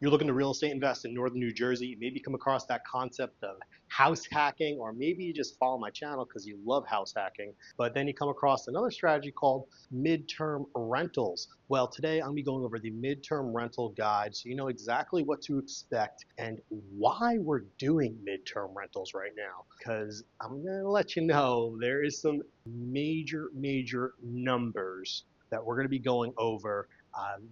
You're looking to real estate invest in northern New Jersey, maybe come across that concept of house hacking, or maybe you just follow my channel because you love house hacking, but then you come across another strategy called midterm rentals. Well, today I'm going to be going over the midterm rental guide so you know exactly what to expect and why we're doing midterm rentals right now. Because I'm going to let you know there is some major numbers that we're going to be going over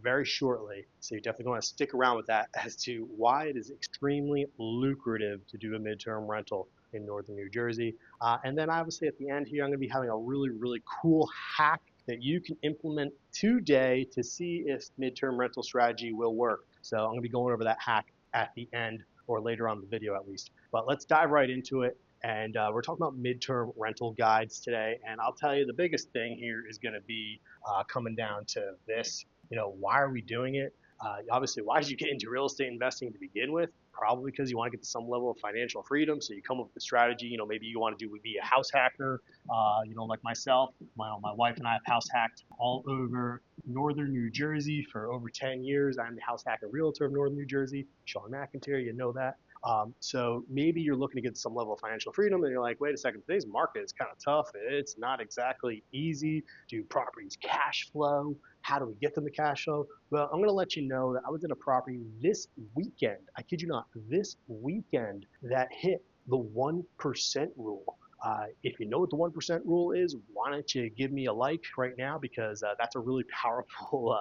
very shortly. So you definitely want to stick around with that as to why it is extremely lucrative to do a midterm rental in northern New Jersey. And then obviously at the end here, I'm going to be having a really cool hack that you can implement today to see if midterm rental strategy will work. So I'm going to be going over that hack at the end or later on in the video at least. But let's dive right into it. And we're talking about midterm rental guides today. And I'll tell you the biggest thing here is going to be coming down to this. Why are we doing it? Obviously, why did you get into real estate investing to begin with? Probably because you want to get to some level of financial freedom. So you come up with a strategy. Maybe you want to be a house hacker. Like myself, my wife and I have house hacked all over northern New Jersey for over 10 years. I'm the house hacker realtor of northern New Jersey. Shawn McEnteer, you know that. So maybe you're looking to get some level of financial freedom and you're like, wait a second, today's market is kind of tough. It's not exactly easy. Do properties cash flow? How do we get them to cash flow? Well, I'm going to let you know that I was in a property this weekend. I kid you not, this weekend that hit the 1% rule. If you know what the 1% rule is, why don't you give me a like right now because that's a really powerful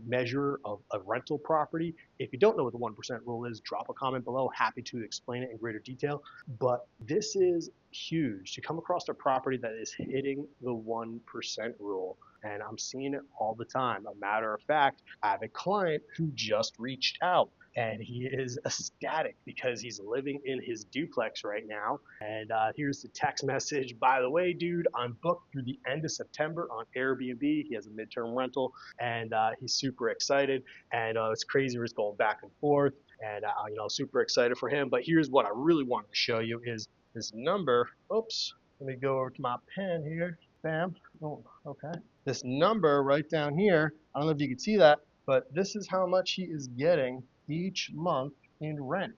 measure of a rental property. If you don't know what the 1% rule is, drop a comment below. Happy to explain it in greater detail. But this is huge to come across a property that is hitting the 1% rule. And I'm seeing it all the time. A matter of fact, I have a client who just reached out and he is ecstatic because he's living in his duplex right now. And here's the text message. By the way, dude, I'm booked through the end of September on Airbnb. He has a midterm rental and he's super excited. And it's crazy. We're just going back and forth and, super excited for him. But here's what I really wanted to show you is this number. Oops, let me go over to my pen here. Bam. Oh, okay. This number right down here, I don't know if you can see that, but this is how much he is getting each month in rent.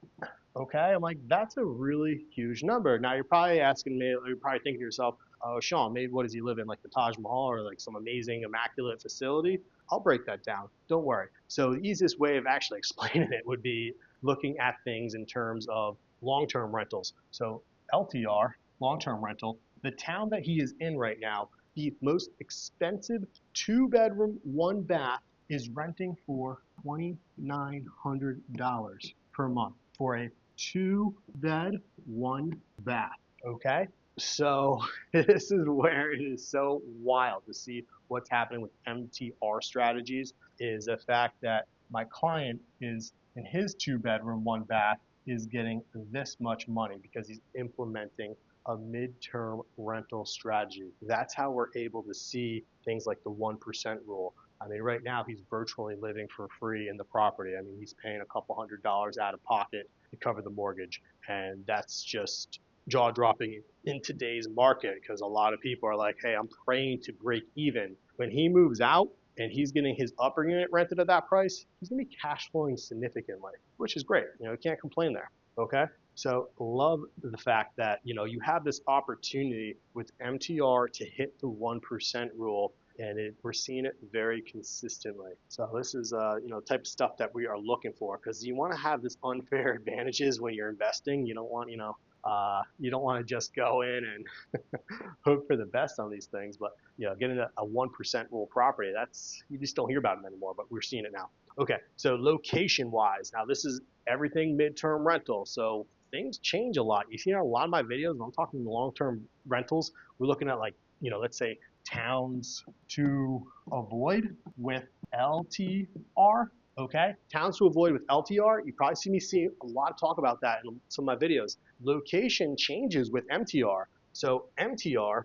Okay, I'm like, that's a really huge number. Now you're probably asking me, or you're probably thinking to yourself, oh, Shawn, maybe what does he live in, like the Taj Mahal or like some amazing, immaculate facility? I'll break that down. Don't worry. So the easiest way of actually explaining it would be looking at things in terms of long-term rentals. So LTR, long-term rental, the town that he is in right now, the most expensive two-bedroom, one bath is renting for $2,900 per month for a two-bed, one bath. Okay? So this is where it is so wild to see what's happening with MTR strategies is the fact that my client is in his two-bedroom, one bath is getting this much money because he's implementing a midterm rental strategy. That's how we're able to see things like the 1% rule. I mean, right now he's virtually living for free in the property. I mean, he's paying a couple $100 out of pocket to cover the mortgage. And that's just jaw dropping in today's market because a lot of people are like, hey, I'm praying to break even. When he moves out and he's getting his upper unit rented at that price, he's going to be cash flowing significantly, which is great. You can't complain there. Okay. So love the fact that, you have this opportunity with MTR to hit the 1% rule and we're seeing it very consistently. So this is type of stuff that we are looking for because you want to have this unfair advantages when you're investing. You don't want you don't want to just go in and hope for the best on these things. But getting a 1% rule property, that's you just don't hear about it anymore. But we're seeing it now. Okay, so location wise, now this is everything midterm rental. So things change a lot. You see a lot of my videos when I'm talking long-term rentals, we're looking at let's say towns to avoid with LTR. Okay, towns to avoid with LTR. You probably see a lot of talk about that in some of my videos. Location changes with MTR. So MTR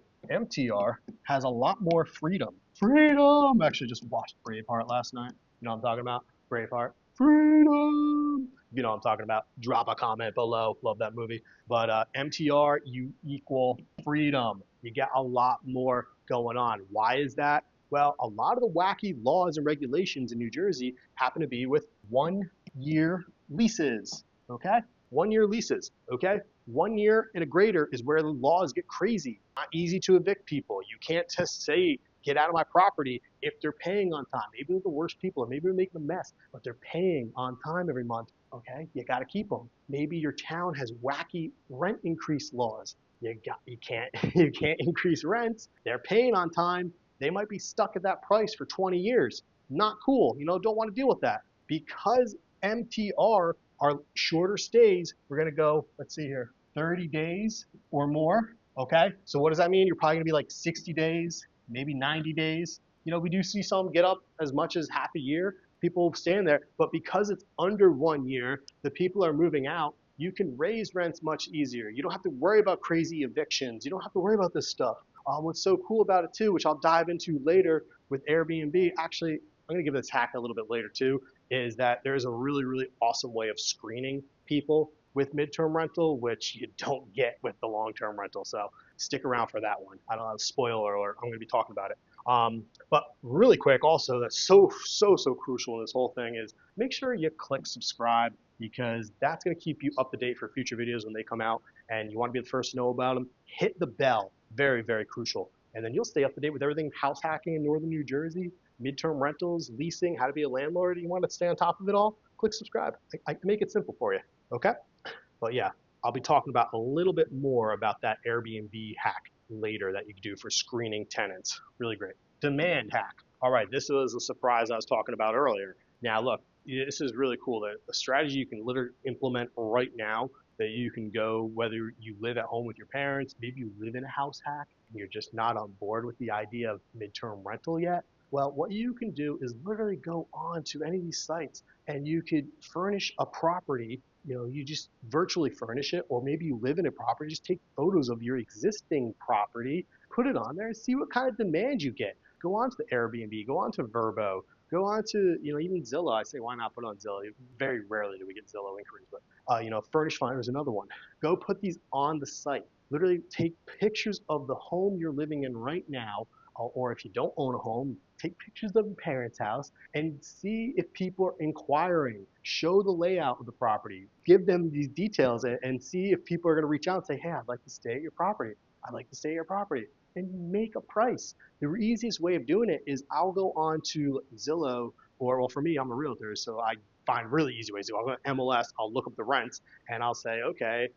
has a lot more freedom. Freedom. I actually just watched Braveheart last night. You know what I'm talking about? Braveheart. Freedom. You know what I'm talking about? Drop a comment below. Love that movie. But MTR, you equal freedom. You get a lot more going on. Why is that? Well, a lot of the wacky laws and regulations in New Jersey happen to be with 1-year leases, okay? 1-year leases, okay? 1 year and a greater is where the laws get crazy. Not easy to evict people. You can't just say, get out of my property if they're paying on time. Maybe they're the worst people, or maybe they're making a mess, but they're paying on time every month, okay? You got to keep them. Maybe your town has wacky rent increase laws. You can't you can't increase rents. They're paying on time. They might be stuck at that price for 20 years. Not cool. Don't want to deal with that. Because MTR are shorter stays, we're going to go, let's see here, 30 days or more. Okay. So what does that mean? You're probably going to be like 60 days, maybe 90 days. We do see some get up as much as half a year. People stand there, but because it's under 1 year, the people are moving out. You can raise rents much easier. You don't have to worry about crazy evictions. You don't have to worry about this stuff. What's so cool about it too, which I'll dive into later with Airbnb, actually, I'm gonna give this hack a little bit later too, is that there's a really, really awesome way of screening people with midterm rental, which you don't get with the long-term rental. So stick around for that one. I don't have a spoiler alert. I'm gonna be talking about it. But really quick, also, that's so crucial in this whole thing is make sure you click subscribe, because that's going to keep you up to date for future videos when they come out, and you want to be the first to know about them. Hit the bell, very crucial, and then you'll stay up to date with everything house hacking in northern New Jersey, midterm rentals, leasing, how to be a landlord. You want to stay on top of it all, click subscribe. I make it simple for you. Okay, but yeah, I'll be talking about a little bit more about that Airbnb hack later that you can do for screening tenants. Really great. Demand hack. All right, this was a surprise I was talking about earlier. Now look, this is really cool. A strategy you can literally implement right now, that you can go, whether you live at home with your parents, maybe you live in a house hack and you're just not on board with the idea of midterm rental yet. Well, what you can do is literally go on to any of these sites and you could furnish a property. You just virtually furnish it, or maybe you live in a property, just take photos of your existing property, put it on there and see what kind of demand you get. Go on to the Airbnb, go on to Vrbo, go on to, even Zillow. I say, why not put on Zillow? Very rarely do we get Zillow inquiries, but, Furnish Finder is another one. Go put these on the site. Literally take pictures of the home you're living in right now, or if you don't own a home, take pictures of your parents' house and see if people are inquiring. Show the layout of the property. Give them these details and see if people are going to reach out and say, hey, I'd like to stay at your property. I'd like to stay at your property. And make a price. The easiest way of doing it is I'll go on to Zillow, or well, for me, I'm a realtor, so I find really easy ways. So I'll go to MLS, I'll look up the rents, and I'll say, okay,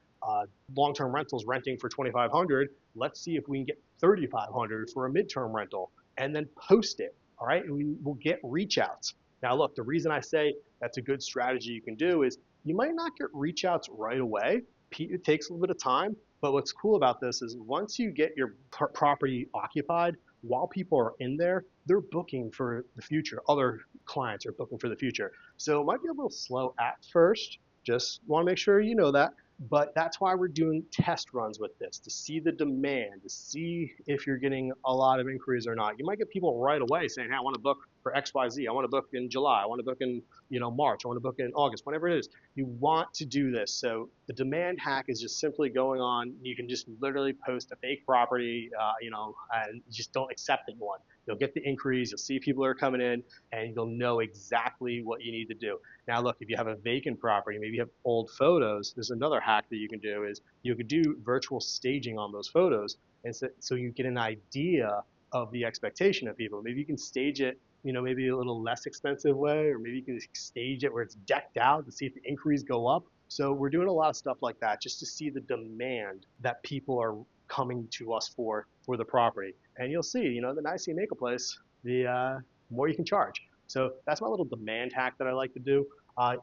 long-term rentals renting for $2,500. Let's see if we can get $3,500 for a midterm rental, and then post it. All right, and we will get reach outs. Now, look, the reason I say that's a good strategy you can do is you might not get reach outs right away. It takes a little bit of time. But what's cool about this is once you get your property occupied, while people are in there, they're booking for the future. Other clients are booking for the future. So it might be a little slow at first. Just want to make sure you know that. But that's why we're doing test runs with this, to see the demand, to see if you're getting a lot of inquiries or not. You might get people right away saying, hey, I want to book for XYZ. I want to book in July. I want to book in March. I want to book in August, whatever it is. You want to do this. So the demand hack is just simply going on. You can just literally post a fake property, and just don't accept anyone. You'll get the inquiries. You'll see people are coming in, and you'll know exactly what you need to do. Now, look, if you have a vacant property, maybe you have old photos, there's another hack that you can do is you could do virtual staging on those photos, and so you get an idea of the expectation of people. Maybe you can stage it, maybe a little less expensive way, or maybe you can stage it where it's decked out to see if the inquiries go up. So we're doing a lot of stuff like that just to see the demand that people are coming to us for the property. And you'll see, the nicer you make a place, the more you can charge. So that's my little demand hack that I like to do.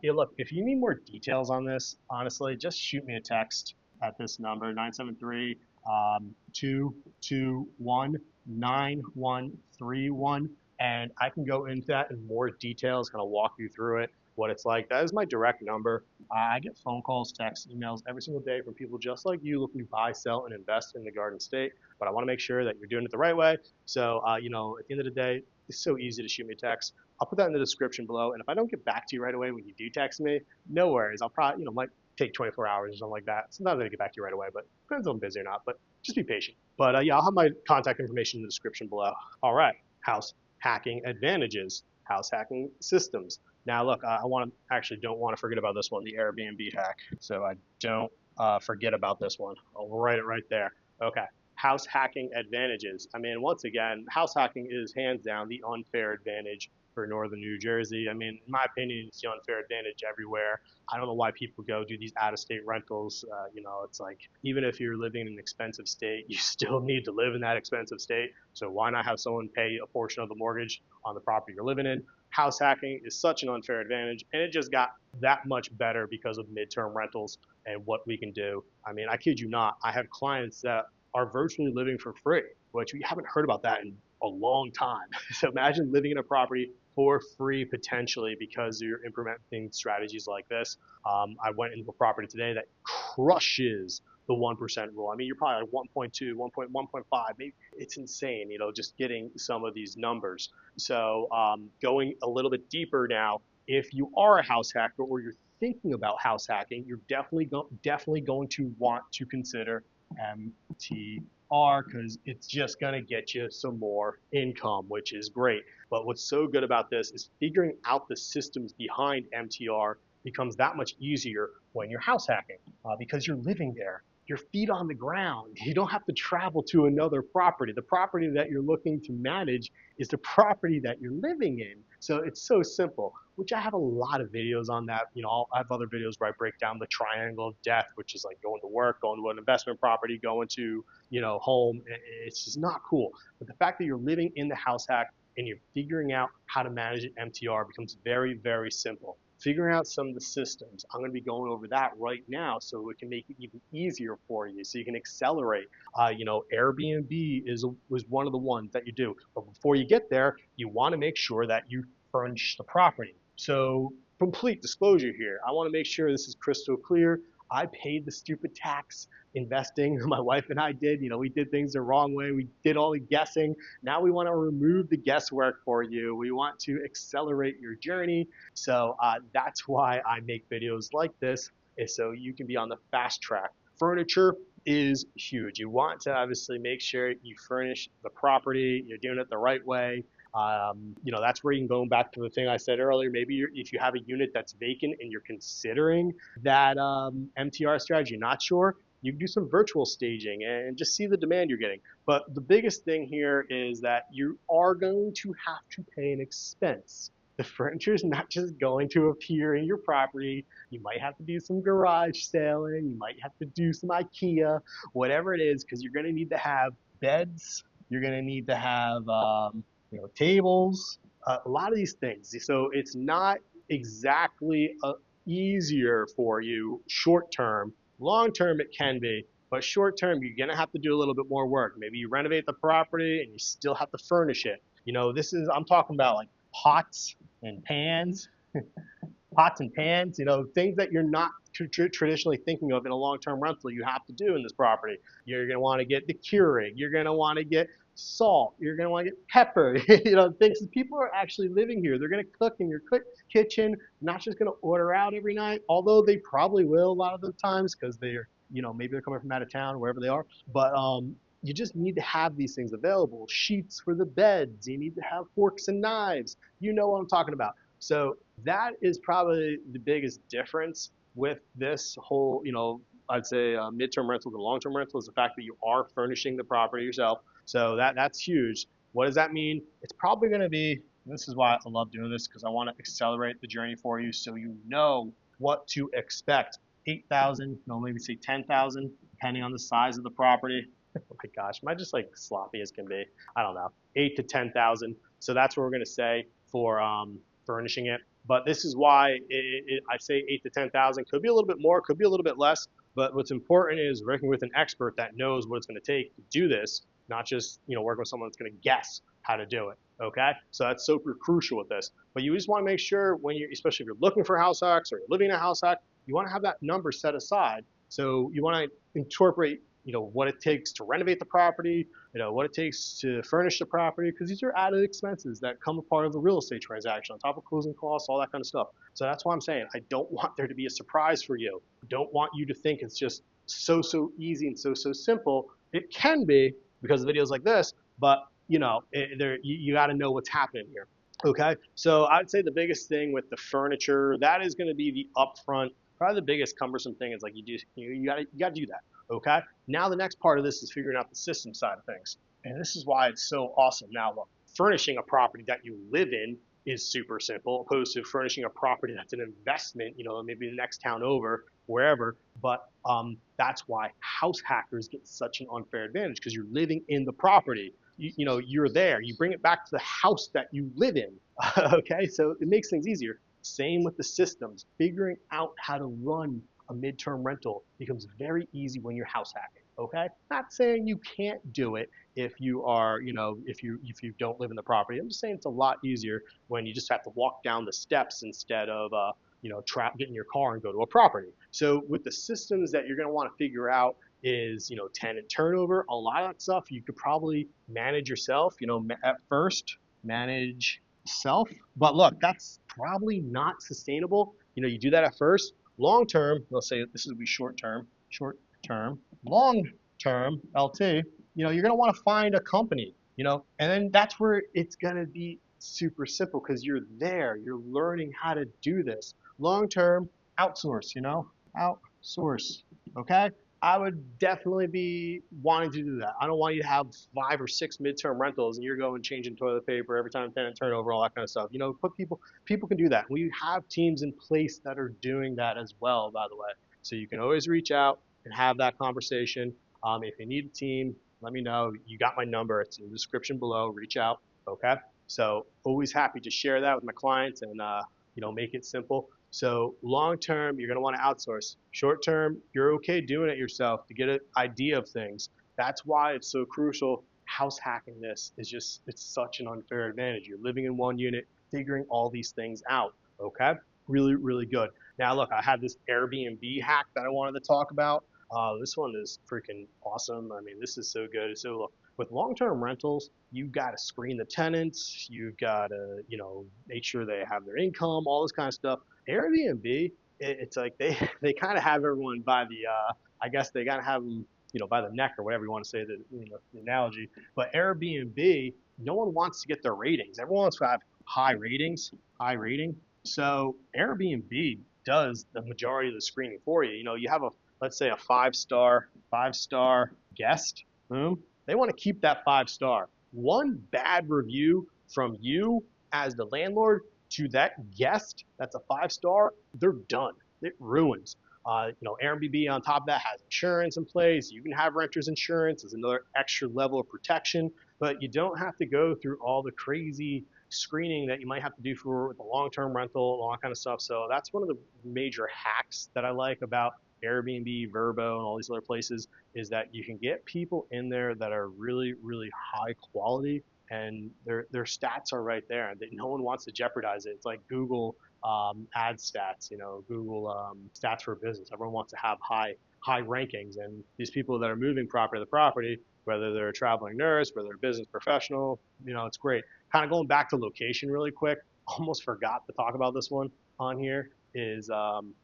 Look, if you need more details on this, honestly, just shoot me a text at this number, 973 221 9131, and I can go into that in more details, kind of walk you through it, what it's like. That is my direct number. I get phone calls, texts, emails every single day from people just like you looking to buy, sell, and invest in the Garden State. But I want to make sure that you're doing it the right way. So, at the end of the day, it's so easy to shoot me a text. I'll put that in the description below. And if I don't get back to you right away when you do text me, no worries. I'll probably, might take 24 hours or something like that. Sometimes I get back to you right away, but depends if I'm busy or not. But just be patient. But yeah, I'll have my contact information in the description below. All right, house hacking advantages, house hacking systems. Now, look, I don't want to forget about this one, the Airbnb hack. So I don't forget about this one. I'll write it right there. Okay. House hacking advantages. I mean, once again, house hacking is hands down the unfair advantage for northern New Jersey. I mean, in my opinion, it's the unfair advantage everywhere. I don't know why people go do these out-of-state rentals. It's like even if you're living in an expensive state, you still need to live in that expensive state. So why not have someone pay a portion of the mortgage on the property you're living in? House hacking is such an unfair advantage, and it just got that much better because of midterm rentals and what we can do. I mean, I kid you not, I have clients that are virtually living for free, which we haven't heard about that in a long time. So imagine living in a property for free potentially because you're implementing strategies like this. I went into a property today that crushes the 1% rule. I mean, you're probably like 1.2, 1.1.5, maybe. It's insane, just getting some of these numbers. So going a little bit deeper now, if you are a house hacker or you're thinking about house hacking, you're definitely going to want to consider MTR because it's just going to get you some more income, which is great. But what's so good about this is figuring out the systems behind MTR becomes that much easier when you're house hacking because you're living there. Your feet on the ground. You don't have to travel to another property. The property that you're looking to manage is the property that you're living in. So it's so simple, which I have a lot of videos on that. I have other videos where I break down the triangle of death, which is like going to work, going to an investment property, going to, home. It's just not cool. But the fact that you're living in the house hack and you're figuring out how to manage an MTR becomes very, very simple. Figuring out some of the systems. I'm going to be going over that right now so it can make it even easier for you so you can accelerate. Airbnb was one of the ones that you do. But before you get there, you want to make sure that you furnish the property. So complete disclosure here. I want to make sure this is crystal clear. I paid the stupid tax investing. My wife and I did. We did things the wrong way. We did all the guessing. Now we want to remove the guesswork for you. We want to accelerate your journey. So that's why I make videos like this, is so you can be on the fast track. Furniture is huge. You want to obviously make sure you furnish the property. You're doing it the right way. That's where you can go back to the thing I said earlier. Maybe if you have a unit that's vacant and you're considering that MTR strategy, not sure, you can do some virtual staging and just see the demand you're getting. But the biggest thing here is that you are going to have to pay an expense. The furniture is not just going to appear in your property. You might have to do some garage selling. You might have to do some IKEA, whatever it is, because you're going to need to have beds. You're going to need to have tables, a lot of these things. So it's not exactly easier for you short term. Long term, it can be, but short term, you're going to have to do a little bit more work. Maybe you renovate the property and you still have to furnish it. I'm talking about like pots and pans, things that you're not traditionally thinking of in a long-term rental you have to do in this property. You're going to want to get the Keurig. You're going to want to get salt. You're going to want to get pepper. Things that people are actually living here. They're going to cook in your kitchen, not just going to order out every night, although they probably will a lot of the times because they're, maybe they're coming from out of town, wherever they are. But you just need to have these things available. Sheets for the beds. You need to have forks and knives. You know what I'm talking about. So that is probably the biggest difference with this whole, I'd say midterm rental to long-term rental is the fact that you are furnishing the property yourself. So that's huge. What does that mean? It's probably going to be, this is why I love doing this, because I want to accelerate the journey for you so you know what to expect. 8,000, maybe say 10,000, depending on the size of the property. Oh my gosh, am I just like sloppy as can be? I don't know, 8 to 10,000. So that's what we're going to say for furnishing it. But this is why I say 8 to 10,000. Could be a little bit more, could be a little bit less. But what's important is working with an expert that knows what it's going to take to do this, not just working with someone that's going to guess how to do it. Okay, so that's super crucial with this. But you just want to make sure especially if you're looking for house hacks or you're living in a house hack, you want to have that number set aside. So you want to incorporate what it takes to renovate the property, what it takes to furnish the property, because these are added expenses that come a part of the real estate transaction on top of closing costs, all that kind of stuff. So that's why I'm saying I don't want there to be a surprise for you. I don't want you to think it's just so easy and so simple. It can be because of videos like this, but you got to know what's happening here. Okay, so I'd say the biggest thing with the furniture, that is going to be the upfront. Probably the biggest cumbersome thing is like you got to do that. Okay, now the next part of this is figuring out the system side of things, and this is why it's so awesome. Now, look, furnishing a property that you live in is super simple, opposed to furnishing a property that's an investment. Maybe the next town over, wherever. But that's why house hackers get such an unfair advantage because you're living in the property. You're there. You bring it back to the house that you live in. Okay, so it makes things easier. Same with the systems. Figuring out how to run a midterm rental becomes very easy when you're house hacking. Okay, not saying you can't do it if you are, if you don't live in the property. I'm just saying it's a lot easier when you just have to walk down the steps instead of get in your car and go to a property. So with the systems that you're going to want to figure out is, tenant turnover. A lot of that stuff you could probably manage yourself, at first manage self. But look, that's probably not sustainable. You do that at first. Long term, let's say this will be short term, long term, LT, you're going to want to find a company, and then that's where it's going to be super simple because you're there, you're learning how to do this. Long term, outsource, outsource. Okay, I would definitely be wanting to do that. I don't want you to have 5 or 6 midterm rentals and you're going changing toilet paper every time tenant turnover, all that kind of stuff. Put people can do that. We have teams in place that are doing that as well, by the way. So you can always reach out and have that conversation. If you need a team, let me know. You got my number. It's in the description below. Reach out. Okay. So always happy to share that with my clients and make it simple. So long term, you're going to want to outsource. Short term, you're okay doing it yourself to get an idea of things. That's why it's so crucial. House hacking this it's such an unfair advantage. You're living in one unit, figuring all these things out. Okay, really, really good. Now look, I had this Airbnb hack that I wanted to talk about. This one is freaking awesome. I mean, this is so good. So look, with long-term rentals, you've got to screen the tenants. You've got to, make sure they have their income, all this kind of stuff. Airbnb, it's like they kind of have everyone by the, I guess they got to have them, by the neck or whatever you want to say the analogy. But Airbnb, no one wants to get their ratings. Everyone wants to have high ratings, high rating. So Airbnb does the majority of the screening for you. You have let's say a five-star guest. Boom. They want to keep that 5-star. One bad review from you as the landlord to that guest that's a 5-star, they're done. It ruins. Airbnb on top of that has insurance in place. You can have renter's insurance as another extra level of protection, but you don't have to go through all the crazy screening that you might have to do for the long-term rental, all that kind of stuff. So that's one of the major hacks that I like about Airbnb, Verbo, and all these other places is that you can get people in there that are really, really high quality, and their stats are right there. No one wants to jeopardize it. It's like Google ad stats, Google stats for business. Everyone wants to have high rankings, and these people that are moving property to property, whether they're a traveling nurse, whether they're a business professional, it's great. Kind of going back to location really quick, almost forgot to talk about this one on here is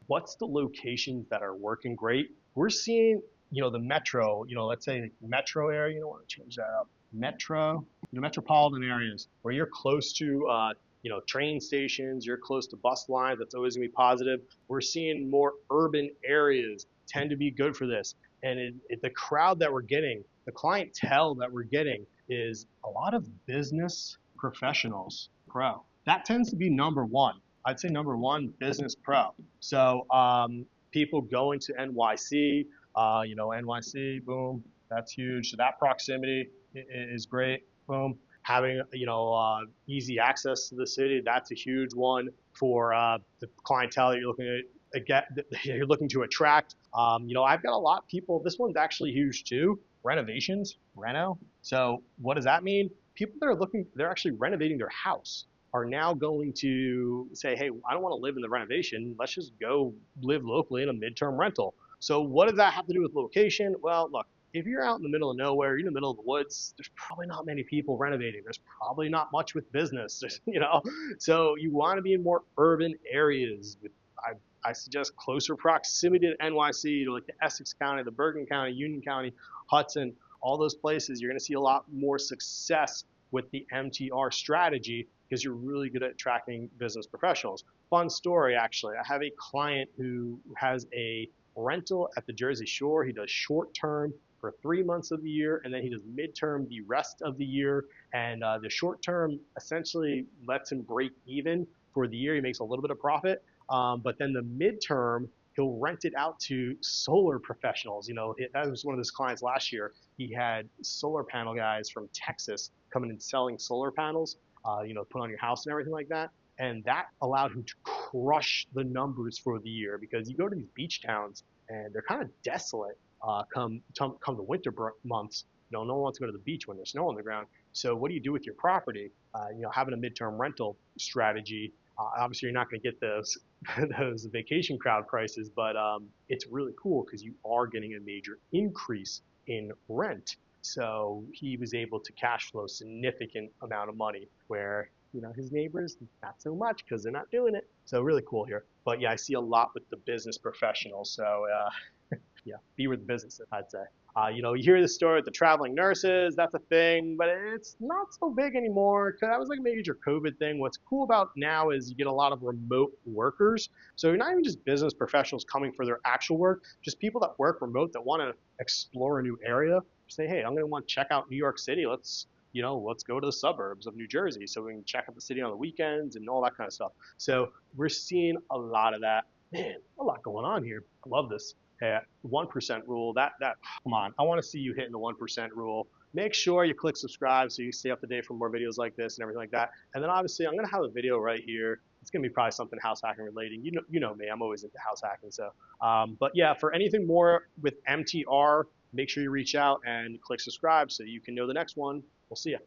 what's the locations that are working great. We're seeing, the metro, let's say metro area, you don't want to change that up. Metro, metropolitan areas where you're close to, train stations, you're close to bus lines, that's always gonna be positive. We're seeing more urban areas tend to be good for this. And the crowd that we're getting, the clientele that we're getting is a lot of business professionals, pro. That tends to be number one. I'd say number one, business pro. So people going to NYC, NYC, boom, that's huge. So that proximity is great. Boom. Having easy access to the city, that's a huge one for the clientele that you're looking to attract. I've got a lot of people. This one's actually huge too. Renovations, reno. So what does that mean? People that are they're actually renovating their house are now going to say, hey, I don't want to live in the renovation. Let's just go live locally in a midterm rental. So what does that have to do with location? Well, look, if you're out in the middle of nowhere, you're in the middle of the woods, there's probably not many people renovating. There's probably not much with business, So you want to be in more urban areas. I suggest closer proximity to NYC, to like the Essex County, the Bergen County, Union County, Hudson, all those places. You're going to see a lot more success with the MTR strategy because you're really good at attracting business professionals. Fun story, actually. I have a client who has a rental at the Jersey Shore. He does short term for 3 months of the year, and then he does midterm the rest of the year. And the short term essentially lets him break even for the year. He makes a little bit of profit. But then the midterm, he'll rent it out to solar professionals. That was one of his clients last year. He had solar panel guys from Texas coming and selling solar panels, put on your house and everything like that. And that allowed him to crush the numbers for the year because you go to these beach towns and they're kind of desolate come the winter months. No one wants to go to the beach when there's snow on the ground. So what do you do with your property? Having a midterm rental strategy. Obviously, you're not going to get those those vacation crowd prices, but it's really cool because you are getting a major increase in rent. So he was able to cash flow significant amount of money where his neighbors not so much because they're not doing it. So really cool here. But yeah, I see a lot with the business professionals. So yeah, be with the business, I'd say. You hear the story with the traveling nurses, that's a thing, but it's not so big anymore because that was like a major COVID thing. What's cool about now is you get a lot of remote workers. So you're not even just business professionals coming for their actual work, just people that work remote that want to explore a new area. Say, hey, I'm going to want to check out New York City. Let's go to the suburbs of New Jersey so we can check out the city on the weekends and all that kind of stuff. So we're seeing a lot of that. Man, a lot going on here. I love this. Hey, 1% rule. Come on. I want to see you hitting the 1% rule. Make sure you click subscribe so you stay up to date for more videos like this and everything like that. And then obviously I'm gonna have a video right here. It's gonna be probably something house hacking related. You know me. I'm always into house hacking. So, but yeah, for anything more with MTR, make sure you reach out and click subscribe so you can know the next one. We'll see you.